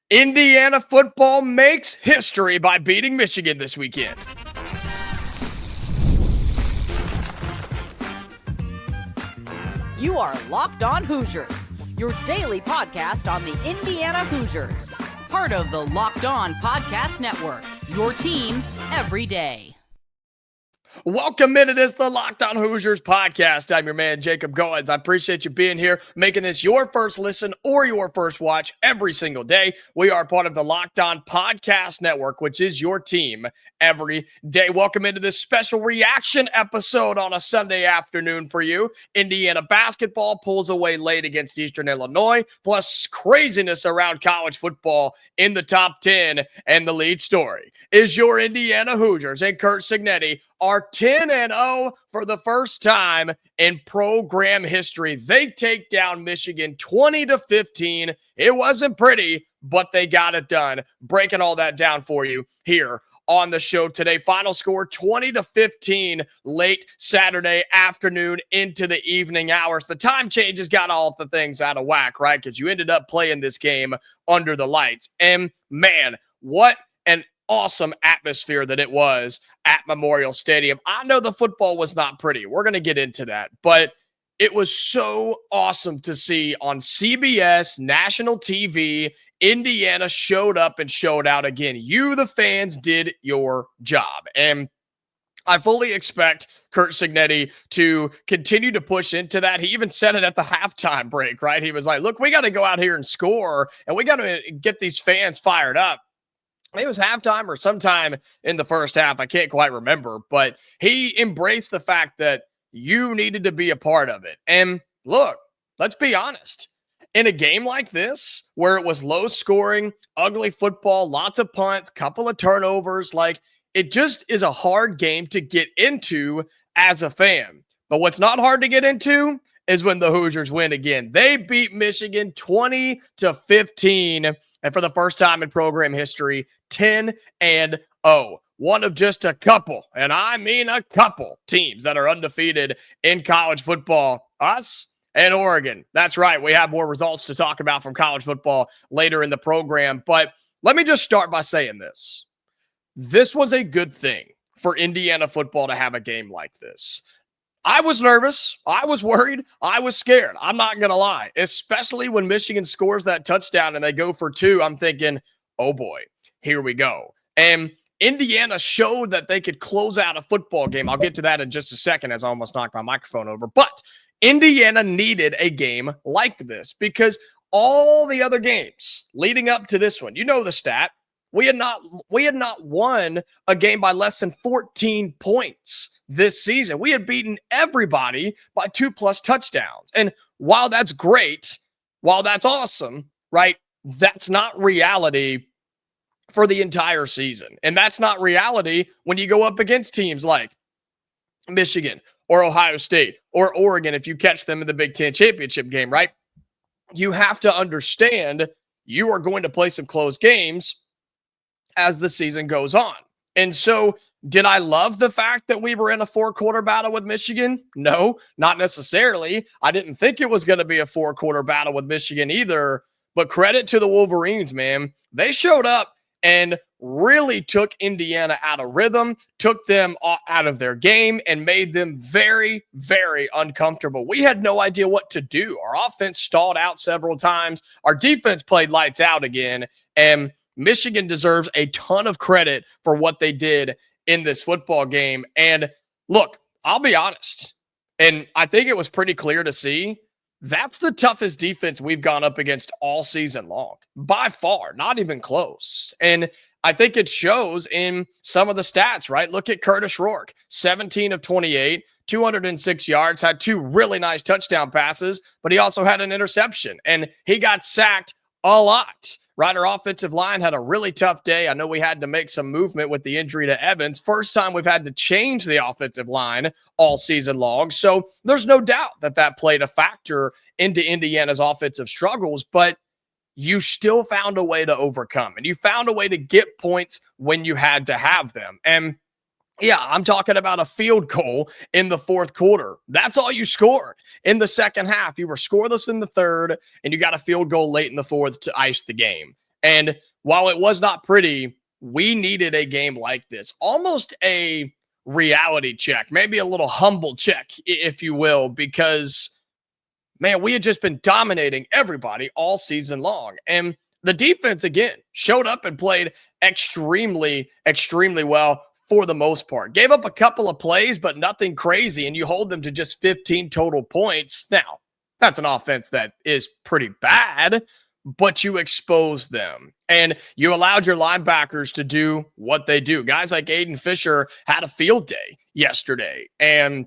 Indiana football makes history by beating Michigan this weekend. You are Locked On Hoosiers, your daily podcast on the Indiana Hoosiers. Part of the Locked On Podcast Network, your team every day. Welcome in. It is the Locked On Hoosiers podcast. I'm your man, Jacob Goins. I appreciate you being here, making this your first listen or your first watch every single day. We are part of the Locked On Podcast Network, which is your team every day. Welcome into this special reaction episode on a Sunday afternoon for you. Indiana basketball pulls away late against Eastern Illinois, plus craziness around college football in the top 10. And the lead story is your Indiana Hoosiers and Curt Cignetti are 10-0 for the first time in program history. They take down Michigan 20-15. It wasn't pretty, but they got it done. Breaking all that down for you here on the show today. Final score 20-15 late Saturday afternoon into the evening hours. The time changes got all the things out of whack, right? Because you ended up playing this game under the lights. And man, what an awesome atmosphere that it was at Memorial Stadium. I know the football was not pretty. We're going to get into that, but it was so awesome to see on CBS, national TV. Indiana showed up and showed out again. You, the fans, did your job. And I fully expect Curt Cignetti to continue to push into that. He even said it at the halftime break, right? He was like, look, we got to go out here and score, and we got to get these fans fired up. It was halftime or sometime in the first half. I can't quite remember, but he embraced the fact that you needed to be a part of it. And look, let's be honest. In a game like this, where it was low scoring, ugly football, lots of punts, couple of turnovers, like it just is a hard game to get into as a fan. But what's not hard to get into is when the Hoosiers win again. They beat Michigan 20-15, and for the first time in program history, 10-0. One of just a couple, and I mean a couple, teams that are undefeated in college football. Us and Oregon. That's right. We have more results to talk about from college football later in the program, but let me just start by saying this. This was a good thing for Indiana football to have a game like this. I was nervous. I was worried. I was scared. I'm not going to lie, especially when Michigan scores that touchdown and they go for two. I'm thinking, oh boy, here we go. And Indiana showed that they could close out a football game. I'll get to that in just a second as I almost knocked my microphone over. But Indiana needed a game like this because all the other games leading up to this one, you know the stat, we had not won a game by less than 14 points this season. We had beaten everybody by 2+ touchdowns. And while that's great, while that's awesome, right, that's not reality for the entire season. And that's not reality when you go up against teams like Michigan or Ohio State or Oregon if you catch them in the Big Ten championship game, right? You have to understand you are going to play some close games as the season goes on. And so did I love the fact that we were in a 4-quarter battle with Michigan? No, not necessarily. I didn't think it was going to be a 4-quarter battle with Michigan either, but credit to the Wolverines, man. They showed up and really took Indiana out of rhythm, took them out of their game, and made them very, very uncomfortable. We had no idea what to do. Our offense stalled out several times. Our defense played lights out again, and Michigan deserves a ton of credit for what they did in this football game. And look, I'll be honest, and I think it was pretty clear to see, that's the toughest defense we've gone up against all season long, by far, not even close. And I think it shows in some of the stats, right? Look at Curtis Rourke, 17 of 28, 206 yards, had 2 really nice touchdown passes, but he also had an interception, and he got sacked a lot. Right, our offensive line had a really tough day. I know we had to make some movement with the injury to Evans. First time we've had to change the offensive line all season long. So there's no doubt that that played a factor into Indiana's offensive struggles, but you still found a way to overcome, and you found a way to get points when you had to have them. And yeah, I'm talking about a field goal in the fourth quarter. That's all you scored in the second half. You were scoreless in the third, and you got a field goal late in the fourth to ice the game. And while it was not pretty, we needed a game like this, almost a reality check, maybe a little humble check, if you will, because, man, we had just been dominating everybody all season long. And the defense, again, showed up and played extremely, extremely well for the most part. Gave up a couple of plays, but nothing crazy, and you hold them to just 15 total points. Now, that's an offense that is pretty bad, but you exposed them, and you allowed your linebackers to do what they do. Guys like Aiden Fisher had a field day yesterday, and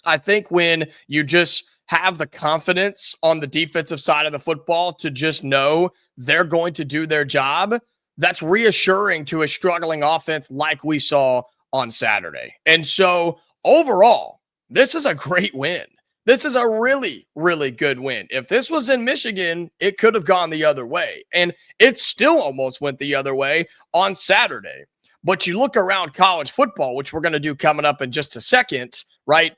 I think when you just have the confidence on the defensive side of the football to just know they're going to do their job, that's reassuring to a struggling offense like we saw on Saturday. And so overall, this is a great win. This is a really, really good win. If this was in Michigan, it could have gone the other way. And it still almost went the other way on Saturday. But you look around college football, which we're going to do coming up in just a second, right?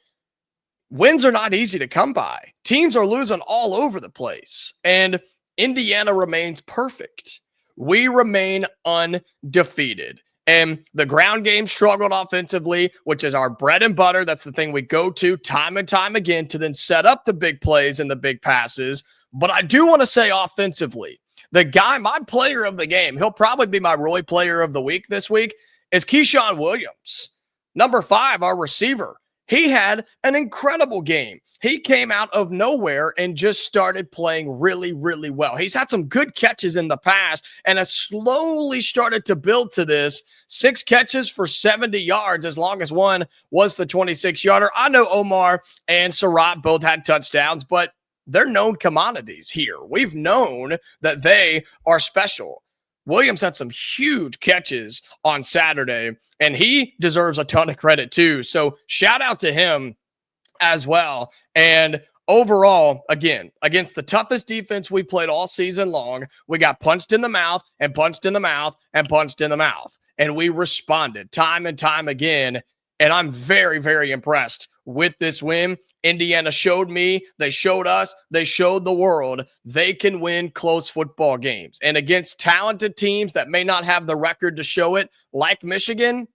Wins are not easy to come by. Teams are losing all over the place. And Indiana remains perfect. We remain undefeated. And the ground game struggled offensively, which is our bread and butter. That's the thing we go to time and time again to then set up the big plays and the big passes. But I do want to say offensively, the guy, my player of the game, he'll probably be my Roy player of the week this week, is Keyshawn Williams. Number 5, our receiver. He had an incredible game. He came out of nowhere and just started playing really, really well. He's had some good catches in the past and has slowly started to build to this. 6 catches for 70 yards, as long as one was the 26-yarder. I know Omar and Surratt both had touchdowns, but they're known commodities here. We've known that they are special. Williams had some huge catches on Saturday, and he deserves a ton of credit too. So shout out to him as well. And overall, again, against the toughest defense we've played all season long, we got punched in the mouth and punched in the mouth and punched in the mouth. And we responded time and time again. And I'm very, very impressed with this win. Indiana showed me, they showed us, they showed the world they can win close football games. And against talented teams that may not have the record to show it, like Michigan,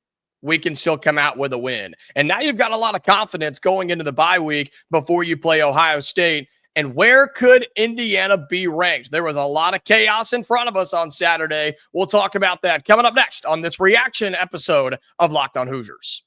we can still come out with a win. And now you've got a lot of confidence going into the bye week before you play Ohio State. And where could Indiana be ranked? There was a lot of chaos in front of us on Saturday. We'll talk about that coming up next on this reaction episode of Locked On Hoosiers.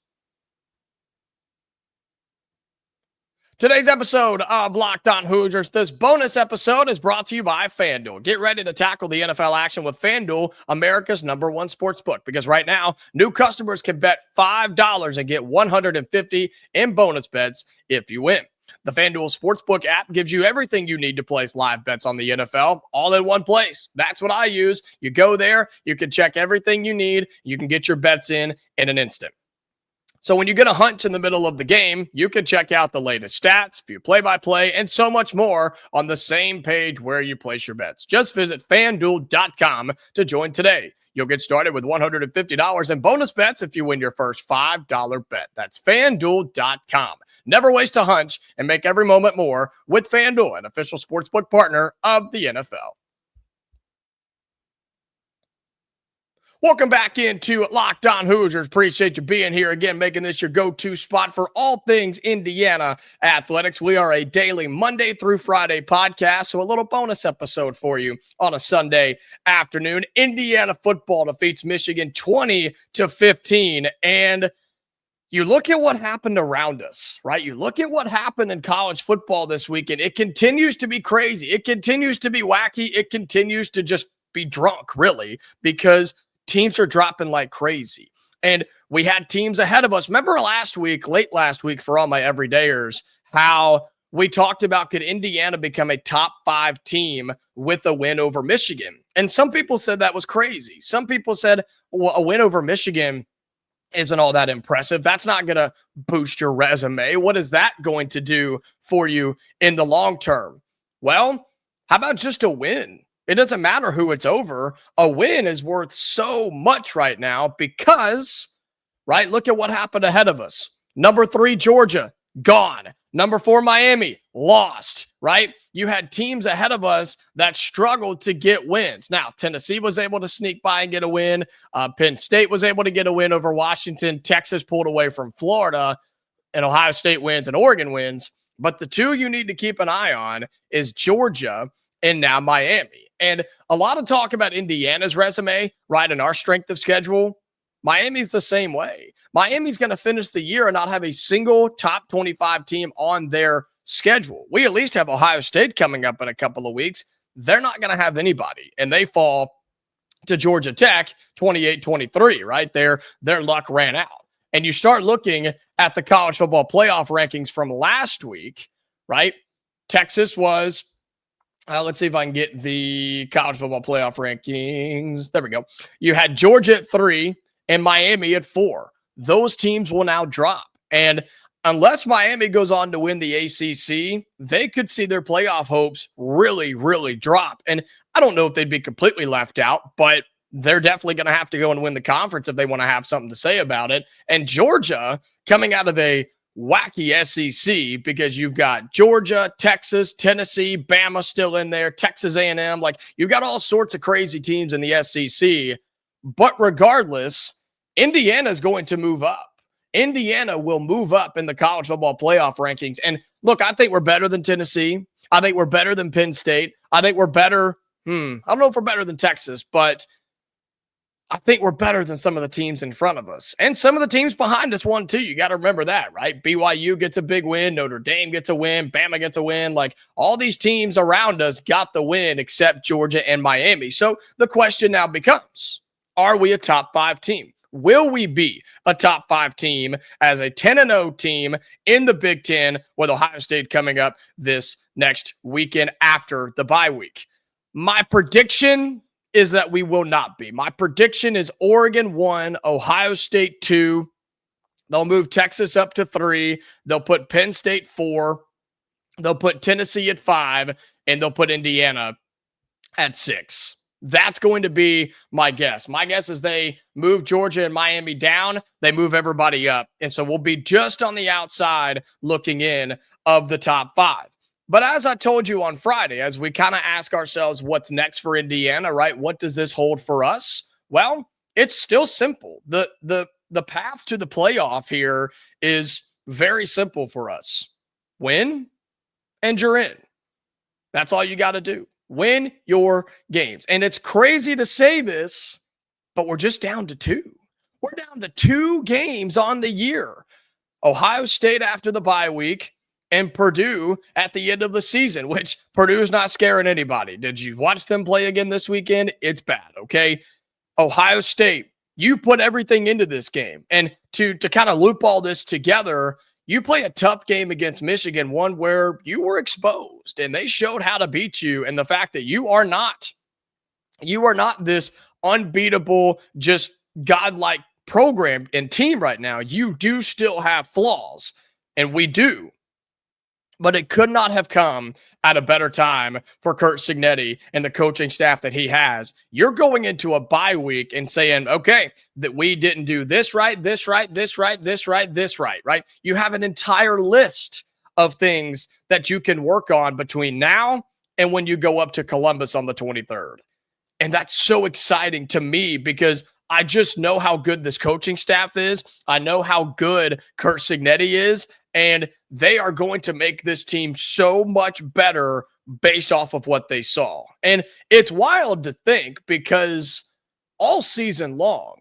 Today's episode of Locked On Hoosiers, this bonus episode is brought to you by FanDuel. Get ready to tackle the NFL action with FanDuel, America's #1 sports book, because right now, new customers can bet $5 and get $150 in bonus bets if you win. The FanDuel Sportsbook app gives you everything you need to place live bets on the NFL all in one place. That's what I use. You go there, you can check everything you need, you can get your bets in an instant. So when you get a hunch in the middle of the game, you can check out the latest stats, view play-by-play, and so much more on the same page where you place your bets. Just visit FanDuel.com to join today. You'll get started with $150 in bonus bets if you win your first $5 bet. That's FanDuel.com. Never waste a hunch and make every moment more with FanDuel, an official sportsbook partner of the NFL. Welcome back into Locked On Hoosiers. Appreciate you being here again, making this your go-to spot for all things Indiana athletics. We are a daily Monday through Friday podcast, so a little bonus episode for you on a Sunday afternoon. Indiana football defeats Michigan 20-15, and you look at what happened around us, right? You look at what happened in college football this weekend. It continues to be crazy. It continues to be wacky. It continues to just be drunk, really, because teams are dropping like crazy. And we had teams ahead of us. Remember late last week for all my everydayers, how we talked about could Indiana become a top 5 team with a win over Michigan? And some people said that was crazy. Some people said, well, a win over Michigan isn't all that impressive. That's not going to boost your resume. What is that going to do for you in the long term? Well, how about just a win? It doesn't matter who it's over. A win is worth so much right now because, right, look at what happened ahead of us. Number 3, Georgia gone. Number 4, Miami, lost, right? You had teams ahead of us that struggled to get wins. Now, Tennessee was able to sneak by and get a win. Penn State was able to get a win over Washington. Texas pulled away from Florida, and Ohio State wins and Oregon wins. But the two you need to keep an eye on is Georgia and now Miami. And a lot of talk about Indiana's resume, right, and our strength of schedule. Miami's the same way. Miami's going to finish the year and not have a single top 25 team on their schedule. We at least have Ohio State coming up in a couple of weeks. They're not going to have anybody, and they fall to Georgia Tech 28-23, right? Their luck ran out. And you start looking at the college football playoff rankings from last week, right? Texas was, let's see if I can get the college football playoff rankings. There we go. You had Georgia at 3 and Miami at 4. Those teams will now drop. And unless Miami goes on to win the ACC, they could see their playoff hopes really, really drop. And I don't know if they'd be completely left out, but they're definitely going to have to go and win the conference if they want to have something to say about it. And Georgia, coming out of a wacky SEC, because you've got Georgia, Texas, Tennessee, Bama still in there, Texas A&M. Like, you've got all sorts of crazy teams in the SEC. But regardless, Indiana is going to move up. Indiana will move up in the college football playoff rankings. And look, I think we're better than Tennessee. I think we're better than Penn State. I think we're better. I don't know if we're better than Texas, but I think we're better than some of the teams in front of us. And some of the teams behind us won too. You got to remember that, right? BYU gets a big win. Notre Dame gets a win. Bama gets a win. Like, all these teams around us got the win except Georgia and Miami. So the question now becomes, are we a top 5 team? Will we be a top 5 team as a 10-0 team in the Big Ten with Ohio State coming up this next weekend after the bye week? My prediction is that we will not be. My prediction is Oregon 1, Ohio State 2. They'll move Texas up to 3. They'll put Penn State 4. They'll put Tennessee at 5. And they'll put Indiana at 6. That's going to be my guess. My guess is they move Georgia and Miami down. They move everybody up. And so we'll be just on the outside looking in of the top 5. But as I told you on Friday, as we kind of ask ourselves what's next for Indiana, right? What does this hold for us? Well, it's still simple. The path to the playoff here is very simple for us. Win and you're in. That's all you got to do. Win your games. And it's crazy to say this, but we're just down to 2. We're down to 2 games on the year. Ohio State after the bye week and Purdue at the end of the season, which Purdue's not scaring anybody. Did you watch them play again this weekend? It's bad, okay? Ohio State, you put everything into this game. And to kind of loop all this together, you play a tough game against Michigan, one where you were exposed and they showed how to beat you. And the fact that you are not this unbeatable, just godlike program and team right now. You do still have flaws, and we do. But it could not have come at a better time for Curt Cignetti and the coaching staff that he has. You're going into a bye week and saying, okay, that we didn't do this right, this right, this right, this right, this right? You have an entire list of things that you can work on between now and when you go up to Columbus on the 23rd. And that's so exciting to me because I just know how good this coaching staff is. I know how good Curt Cignetti is. And they are going to make this team so much better based off of what they saw. And it's wild to think because all season long,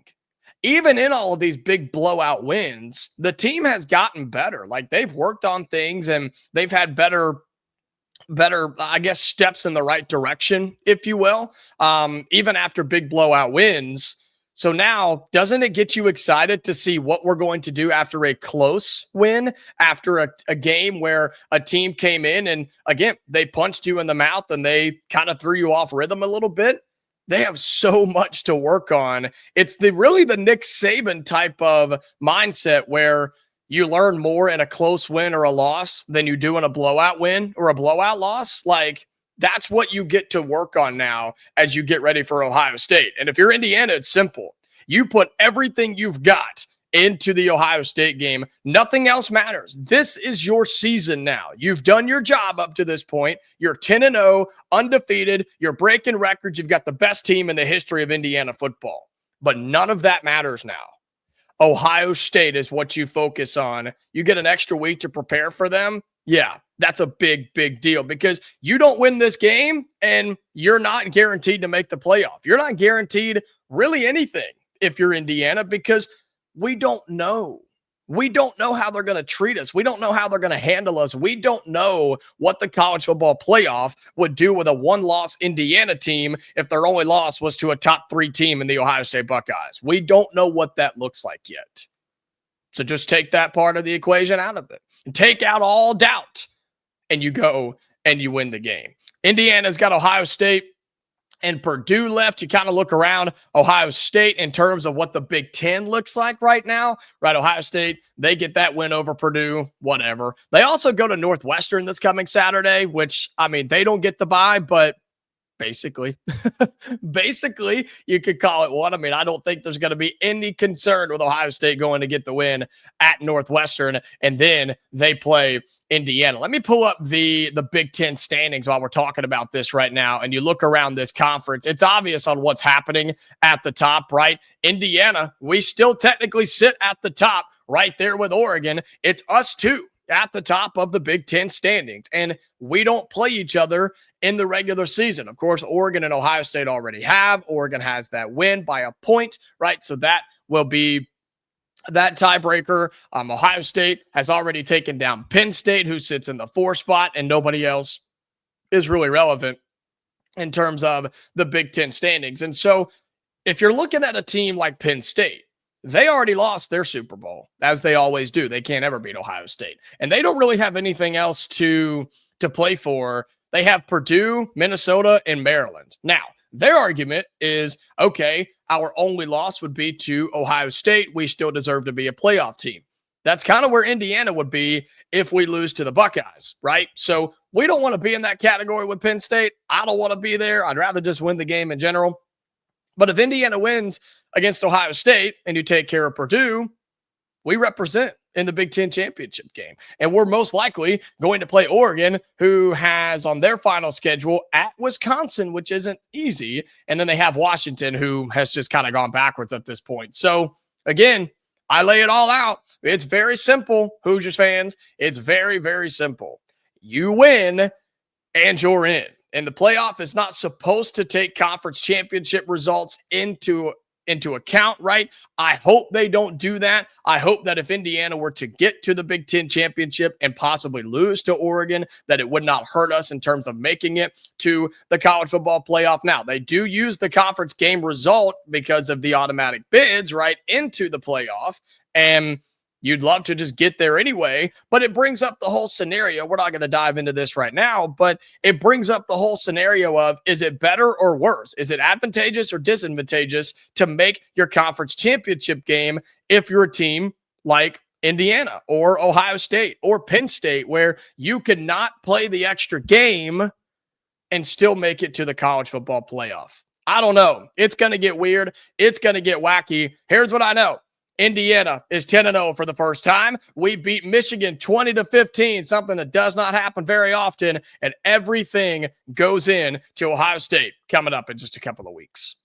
even in all of these big blowout wins, the team has gotten better. Like, they've worked on things and they've had better, I guess, steps in the right direction, if you will, even after big blowout wins. So now, doesn't it get you excited to see what we're going to do after a close win, after a game where a team came in and, again, they punched you in the mouth and they kind of threw you off rhythm a little bit? They have so much to work on. It's really the Nick Saban type of mindset where you learn more in a close win or a loss than you do in a blowout win or a blowout loss. Like, that's what you get to work on now as you get ready for Ohio State. And if you're Indiana, it's simple. You put everything you've got into the Ohio State game. Nothing else matters. This is your season now. You've done your job up to this point. You're 10-0, undefeated. You're breaking records. You've got the best team in the history of Indiana football. But none of that matters now. Ohio State is what you focus on. You get an extra week to prepare for them. Yeah, that's a big, big deal because you don't win this game and you're not guaranteed to make the playoff. You're not guaranteed really anything if you're Indiana because we don't know. We don't know how they're going to treat us. We don't know how they're going to handle us. We don't know what the college football playoff would do with a one-loss Indiana team if their only loss was to a top 3 team in the Ohio State Buckeyes. We don't know what that looks like yet. So just take that part of the equation out of it and take out all doubt, and you go and you win the game. Indiana's got Ohio State and Purdue left. You kind of look around Ohio State in terms of what the Big Ten looks like right now, right? Ohio State, they get that win over Purdue, whatever. They also go to Northwestern this coming Saturday, which, I mean, they don't get the bye, but basically, you could call it one. I mean, I don't think there's going to be any concern with Ohio State going to get the win at Northwestern, and then they play Indiana. Let me pull up the Big Ten standings while we're talking about this right now, and you look around this conference. It's obvious on what's happening at the top, right? Indiana, we still technically sit at the top right there with Oregon. It's us two at the top of the Big Ten standings, and we don't play each other in the regular season. Of course, Oregon and Ohio State already have. Oregon has that win by a point, right? So that will be that tiebreaker. Ohio State has already taken down Penn State, who sits in the 4 spot, and nobody else is really relevant in terms of the Big Ten standings. And so if you're looking at a team like Penn State, they already lost their Super Bowl, as they always do. They can't ever beat Ohio State. And they don't really have anything else to play for. They have Purdue, Minnesota, and Maryland. Now, their argument is, okay, our only loss would be to Ohio State. We still deserve to be a playoff team. That's kind of where Indiana would be if we lose to the Buckeyes, right? So we don't want to be in that category with Penn State. I don't want to be there. I'd rather just win the game in general. But if Indiana wins against Ohio State and you take care of Purdue, we represent in the Big Ten championship game. And we're most likely going to play Oregon, who has on their final schedule at Wisconsin, which isn't easy. And then they have Washington, who has just kind of gone backwards at this point. So again, I lay it all out. It's very simple, Hoosiers fans. It's very, very simple. You win and you're in. And the playoff is not supposed to take conference championship results into account, right? I hope they don't do that. I hope that if Indiana were to get to the Big Ten championship and possibly lose to Oregon, that it would not hurt us in terms of making it to the college football playoff. Now, they do use the conference game result because of the automatic bids, right, into the playoff. And you'd love to just get there anyway, but it brings up the whole scenario. We're not going to dive into this right now, but it brings up the whole scenario of, is it better or worse? Is it advantageous or disadvantageous to make your conference championship game if you're a team like Indiana or Ohio State or Penn State, where you cannot play the extra game and still make it to the college football playoff? I don't know. It's going to get weird. It's going to get wacky. Here's what I know. Indiana is 10-0 for the first time. We beat Michigan 20-15, something that does not happen very often, and everything goes in to Ohio State coming up in just a couple of weeks.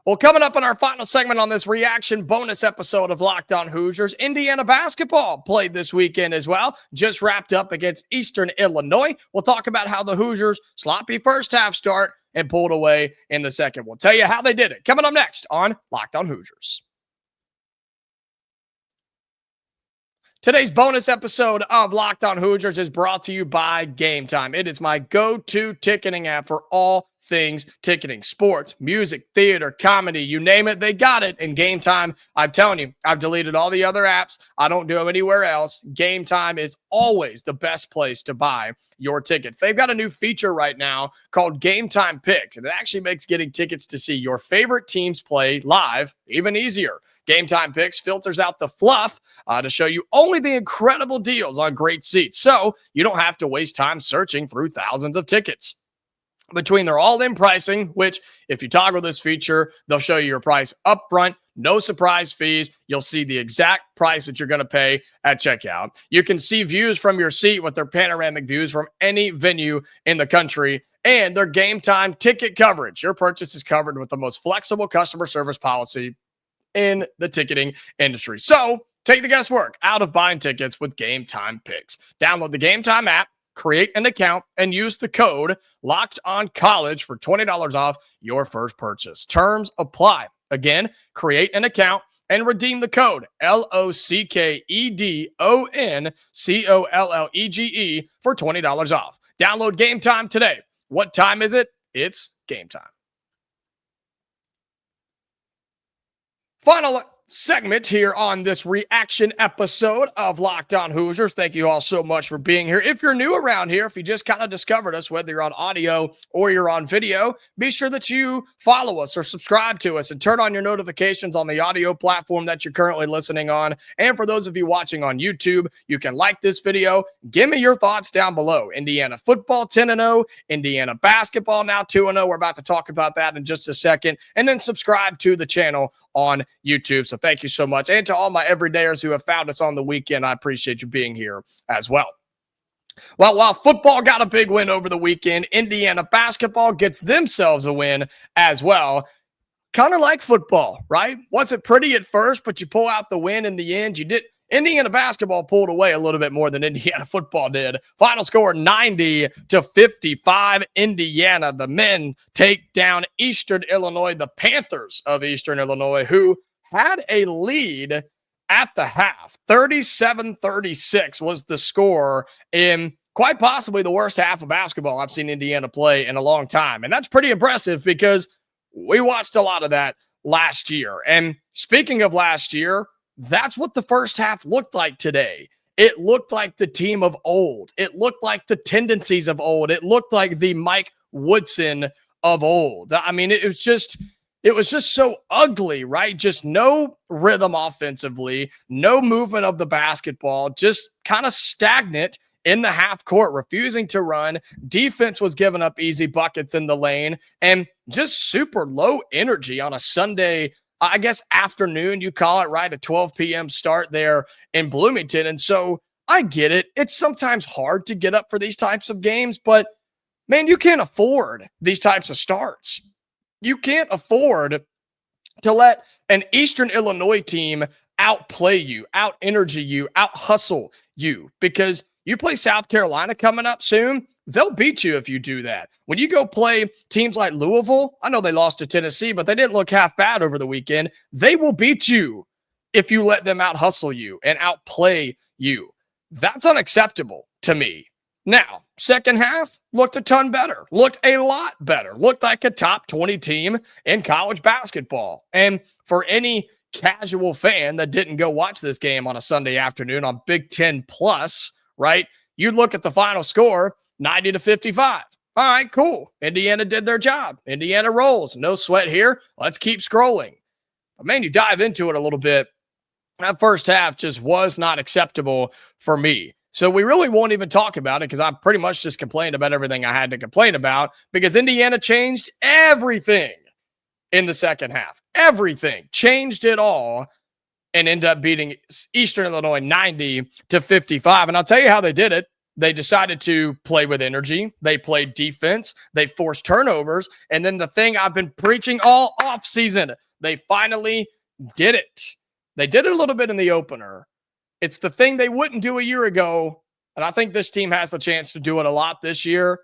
Well, coming up in our final segment on this reaction bonus episode of Locked On Hoosiers, Indiana basketball played this weekend as well, just wrapped up against Eastern Illinois. We'll talk about how the Hoosiers sloppy first half start and pulled away in the second. We'll tell you how they did it. Coming up next on Locked On Hoosiers. Today's bonus episode of Locked On Hoosiers is brought to you by Game Time. It is my go-to ticketing app for all things ticketing, sports, music, theater, comedy, you name it, they got it. And Game Time, I'm telling you, I've deleted all the other apps. I don't do them anywhere else. Game Time is always the best place to buy your tickets. They've got a new feature right now called Game Time Picks, and it actually makes getting tickets to see your favorite teams play live even easier. Game Time Picks filters out the fluff to show you only the incredible deals on great seats, so you don't have to waste time searching through thousands of tickets. Between their all-in pricing, which if you toggle this feature, they'll show you your price up front, no surprise fees. You'll see the exact price that you're going to pay at checkout. You can see views from your seat with their panoramic views from any venue in the country and their game time ticket coverage. Your purchase is covered with the most flexible customer service policy in the ticketing industry. So take the guesswork out of buying tickets with Game Time Picks. Download the Game Time app, create an account, and use the code LOCKEDONCOLLEGE for $20 off your first purchase. Terms apply. Again, create an account and redeem the code LOCKEDONCOLLEGE for $20 off. Download Game Time today. What time is it? It's game time. Final segment here on this reaction episode of Locked On Hoosiers. Thank you all so much for being here. If you're new around here, if you just kind of discovered us, whether you're on audio or you're on video, be sure that you follow us or subscribe to us and turn on your notifications on the audio platform that you're currently listening on. And for those of you watching on YouTube, you can like this video. Give me your thoughts down below. Indiana football 10-0, Indiana basketball now 2-0. We're about to talk about that in just a second. And then subscribe to the channel on YouTube. So thank you so much. And to all my everydayers who have found us on the weekend, I appreciate you being here as well. Well, while football got a big win over the weekend, Indiana basketball gets themselves a win as well. Kind of like football, right? Wasn't pretty at first, but you pull out the win in the end. Indiana basketball pulled away a little bit more than Indiana football did. Final score 90-55. Indiana, the men take down Eastern Illinois, the Panthers of Eastern Illinois, who had a lead at the half. 37-36 was the score in quite possibly the worst half of basketball I've seen Indiana play in a long time. And that's pretty impressive because we watched a lot of that last year. And speaking of last year, that's what the first half looked like today. It looked like the team of old. It looked like the tendencies of old. It looked like the Mike Woodson of old. I mean, it was just so ugly, right? Just no rhythm offensively, no movement of the basketball, just kind of stagnant in the half court, refusing to run. Defense was giving up easy buckets in the lane and just super low energy on a Sunday, I guess, afternoon, you call it, right? A 12 p.m. start there in Bloomington. And so I get it. It's sometimes hard to get up for these types of games, but man, you can't afford these types of starts. You can't afford to let an Eastern Illinois team outplay you, out-energy you, out-hustle you, because you play South Carolina coming up soon. They'll beat you if you do that. When you go play teams like Louisville, I know they lost to Tennessee, but they didn't look half bad over the weekend. They will beat you if you let them out-hustle you and outplay you. That's unacceptable to me. Now, second half looked a ton better, looked a lot better, looked like a top 20 team in college basketball. And for any casual fan that didn't go watch this game on a Sunday afternoon on Big Ten Plus, right? You look at the final score, 90-55. All right, cool. Indiana did their job. Indiana rolls. No sweat here. Let's keep scrolling. But man, you dive into it a little bit. That first half just was not acceptable for me. So we really won't even talk about it because I pretty much just complained about everything I had to complain about because Indiana changed everything in the second half. Everything. Changed it all and ended up beating Eastern Illinois 90-55. And I'll tell you how they did it. They decided to play with energy. They played defense. They forced turnovers. And then the thing I've been preaching all offseason, they finally did it. They did it a little bit in the opener. It's the thing they wouldn't do a year ago, and I think this team has the chance to do it a lot this year.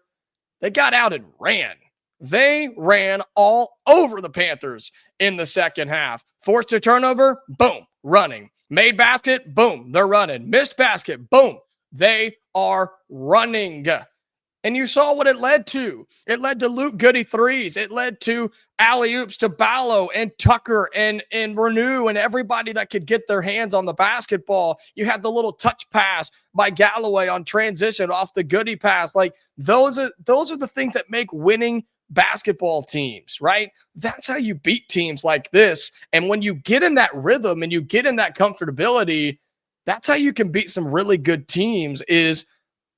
They got out and ran. They ran all over the Panthers in the second half. Forced a turnover, boom, running. Made basket, boom, they're running. Missed basket, boom, they are running. And you saw what it led to. It led to Luke Goody threes. It led to alley-oops to Ballo and Tucker and Renew and everybody that could get their hands on the basketball. You had the little touch pass by Galloway on transition off the Goody pass. Like those are the things that make winning basketball teams, right? That's how you beat teams like this. And when you get in that rhythm and you get in that comfortability, that's how you can beat some really good teams.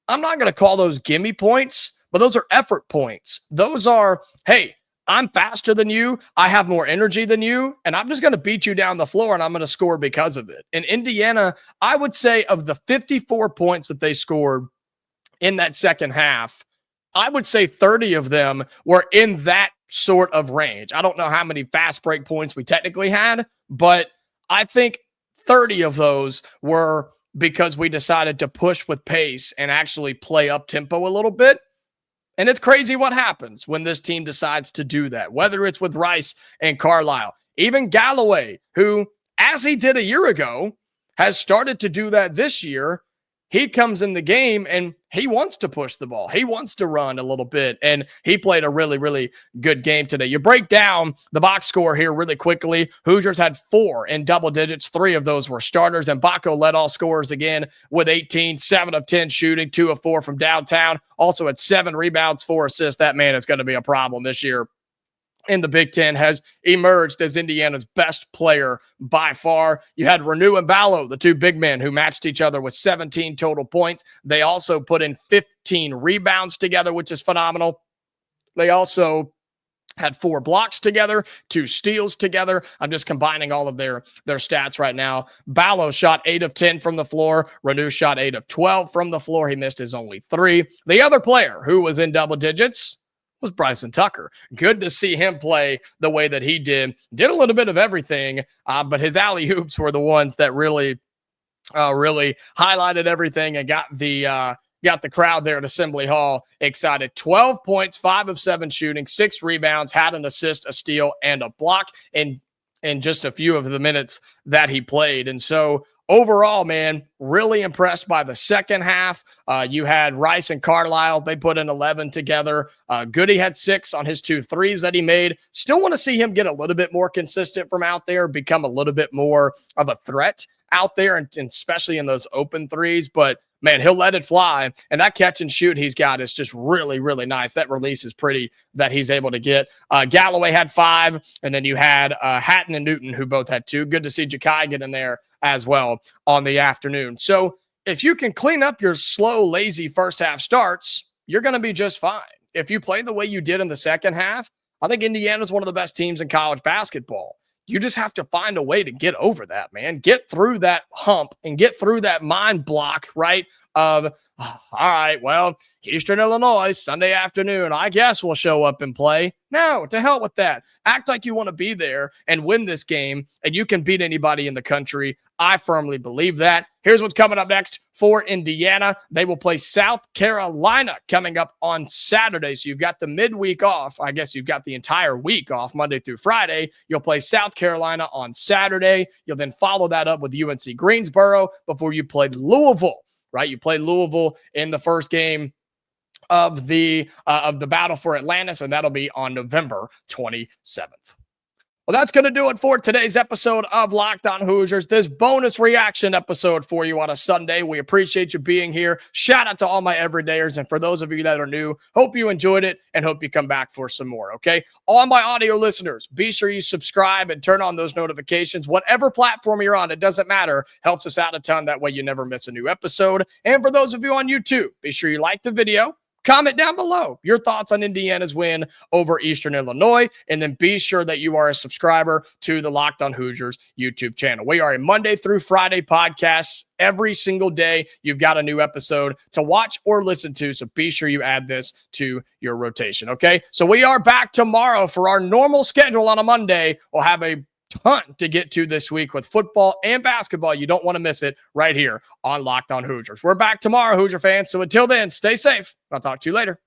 I'm not going to call those gimme points, but those are effort points. Those are, hey, I'm faster than you. I have more energy than you. And I'm just going to beat you down the floor and I'm going to score because of it. And Indiana, I would say of the 54 points that they scored in that second half, I would say 30 of them were in that sort of range. I don't know how many fast break points we technically had, but I think 30 of those were because we decided to push with pace and actually play up tempo a little bit. And it's crazy what happens when this team decides to do that, whether it's with Rice and Carlisle. Even Galloway, who, as he did a year ago, has started to do that this year. He comes in the game and he wants to push the ball. He wants to run a little bit, and he played a really, really good game today. You break down the box score here really quickly. Hoosiers had 4 in double digits. 3 of those were starters, and Baco led all scorers again with 18, 7 of 10 shooting, 2 of 4 from downtown. Also had 7 rebounds, 4 assists. That man is going to be a problem this year in the Big Ten, has emerged as Indiana's best player by far. You had Renew and Ballo, the 2 big men who matched each other with 17 total points. They also put in 15 rebounds together, which is phenomenal. They also had 4 blocks together, 2 steals together. I'm just combining all of their stats right now. Ballo shot 8 of 10 from the floor. Renew shot 8 of 12 from the floor. He missed his only 3. The other player who was in double digits was Bryson Tucker. Good to see him play the way that he did. Did a little bit of everything, but his alley-oops were the ones that really highlighted everything and got the crowd there at Assembly Hall excited. 12 points, 5 of 7 shooting, 6 rebounds, had an assist, a steal, and a block in just a few of the minutes that he played. And so overall, man, really impressed by the second half. You had Rice and Carlisle. They put in 11 together. Goody had 6 on his 2 threes that he made. Still want to see him get a little bit more consistent from out there, become a little bit more of a threat out there, and especially in those open threes. But man, he'll let it fly. And that catch and shoot he's got is just really, really nice. That release is pretty that he's able to get. Galloway had 5, and then you had Hatton and Newton, who both had 2. Good to see Ja'Kai get in there as well on the afternoon. So if you can clean up your slow, lazy first half starts, you're going to be just fine. If you play the way you did in the second half, I think Indiana's one of the best teams in college basketball. You just have to find a way to get over that, man. Get through that hump and get through that mind block, right? Of, all right, well, Eastern Illinois, Sunday afternoon, I guess we'll show up and play. No, to hell with that. Act like you want to be there and win this game, and you can beat anybody in the country. I firmly believe that. Here's what's coming up next for Indiana. They will play South Carolina coming up on Saturday. So you've got the midweek off. I guess you've got the entire week off, Monday through Friday. You'll play South Carolina on Saturday. You'll then follow that up with UNC Greensboro before you play Louisville, right? You play Louisville in the first game of the battle for Atlantis, and that'll be on November 27th. Well, that's going to do it for today's episode of Locked On Hoosiers, this bonus reaction episode for you on a Sunday. We appreciate you being here. Shout out to all my everydayers, and for those of you that are new, hope you enjoyed it and hope you come back for some more, okay? All my audio listeners, be sure you subscribe and turn on those notifications. Whatever platform you're on, it doesn't matter. Helps us out a ton. That way you never miss a new episode. And for those of you on YouTube, be sure you like the video. Comment down below your thoughts on Indiana's win over Eastern Illinois, and then be sure that you are a subscriber to the Locked On Hoosiers YouTube channel. We are a Monday through Friday podcast. Every single day, you've got a new episode to watch or listen to, so be sure you add this to your rotation, okay? So we are back tomorrow for our normal schedule on a Monday. We'll have a ton to get to this week with football and basketball. You don't want to miss it right here on Locked On Hoosiers. We're back tomorrow, Hoosier fans. So until then, stay safe. I'll talk to you later.